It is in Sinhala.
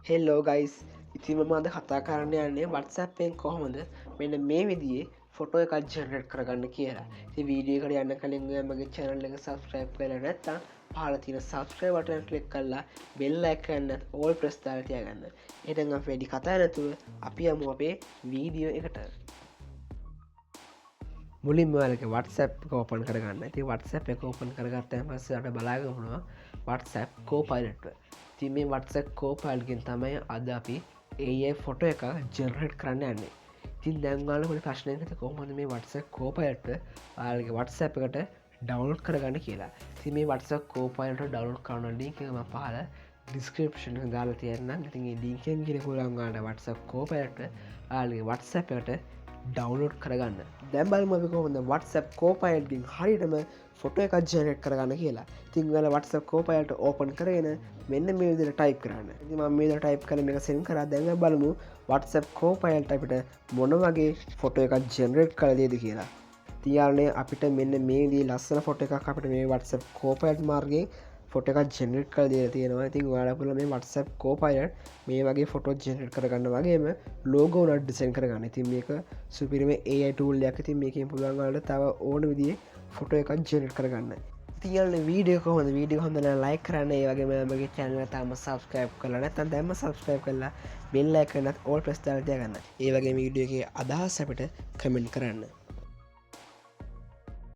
හෙල්ලෝ ගයිස් ඉතිම මද කතා කරන්න යන්නේ වටසප්පෙන් කොහොමද මෙන්න මේ විදිේ ෆොටෝ එකක් ජනරට් කරගන්න කියලා ති වීඩියකට යන්න කලින් මගේ චැනල් එක සබස්ක්‍රයිබ් කල නැත්තා පහල තින සබස්ක්‍රයි වටන කලික් කල්ලා බෙල්ල එකන්න ඕල් ප්‍රස්ථාවතිය ගන්න එටඟ වැඩි කතා නැතුව අපි අමු අපේ වීඩියෝ එකට මුලින් මලක වටසප් කෝපන් කරගන්න ති වටසප් එක කෝපන් කරගත්තය පස්සට බලාගමුණවා වටසප් කෝපයිලට්ව ති මේ වටසක් කෝපයිල්ගෙන් තමයි අද අපි ඒ ෆොට එක ජනරට් කරන්න යන්නේ තින් දැන්ගාලකට ප්‍රශ්නයකත කොහොමද මේ වටසක් කෝපයිල්ට ආලගේ වටසැප් එකට ඩවන්් කරගන්න කියලා ති මේ වටසක් කෝපයිල්ට ඩවන්් කරන ලින්කම පහල ඩිස්ක්‍රපෂන් දාලා තියන්න ඉතින් ලින්කෙන් ගෙන පුළන්ගාට වටසක් කෝපයිල්ට ආලගේ වටසැප්කට ඩවන්ලෝඩ් කරගන්න දැම්බල්ම කොහොඳ වටසප් කෝපයිල්ටින් හරිටම ෆොට එකක් ජනට් කරගන්න කියලා තිංගල වටසප් කෝපයිල්ට ඕපන් කරගෙන මෙන්න මේ විදිර ටයිප් කරන්න ම මේ ටයිප් කර එක සෙන් කර දැඟ බලමු වටසප් කෝපයිල්ට අපිට මොන වගේ ෆොට එකක් ජනරට් කලදේද කියලා තියාලනේ අපිට මෙන්න මේදී ලස්සන ෆොට එකක් අපිට මේ වටසප් කෝපයිට් මාර්ගේ ෆොට එකක් ජනරට් කල දේ තියෙනවා ඉතින් වාලපුල මේ වටසප් කෝපයිට මේ වගේ ෆොටෝ ජනරට් කරගන්න වගේම ලෝගෝනට ඩිසයින් කරගන්න ඉතින් මේක සුපිරිම ඒ ටූල්ලයක් ඉතින් මේකින් පුළුවන්ගලට තව ඕන විදිේ ෆොටෝ එකක් ජනරට් කරගන්න තියල්න වීඩියෝ කොහොඳ වීඩියෝ හොඳන ලයි කරන්න ඒ වගේ මගේ චැනල තම සබස්ක්‍රයිබ් කරන තන් දැම සබස්ක්‍රයිබ් කරලා බෙල්ල එකනත් ඕල් ප්‍රස්ථාවතය ගන්න ඒ වගේ වීඩියෝගේ අදහස් අපට කමෙන්ට් කරන්න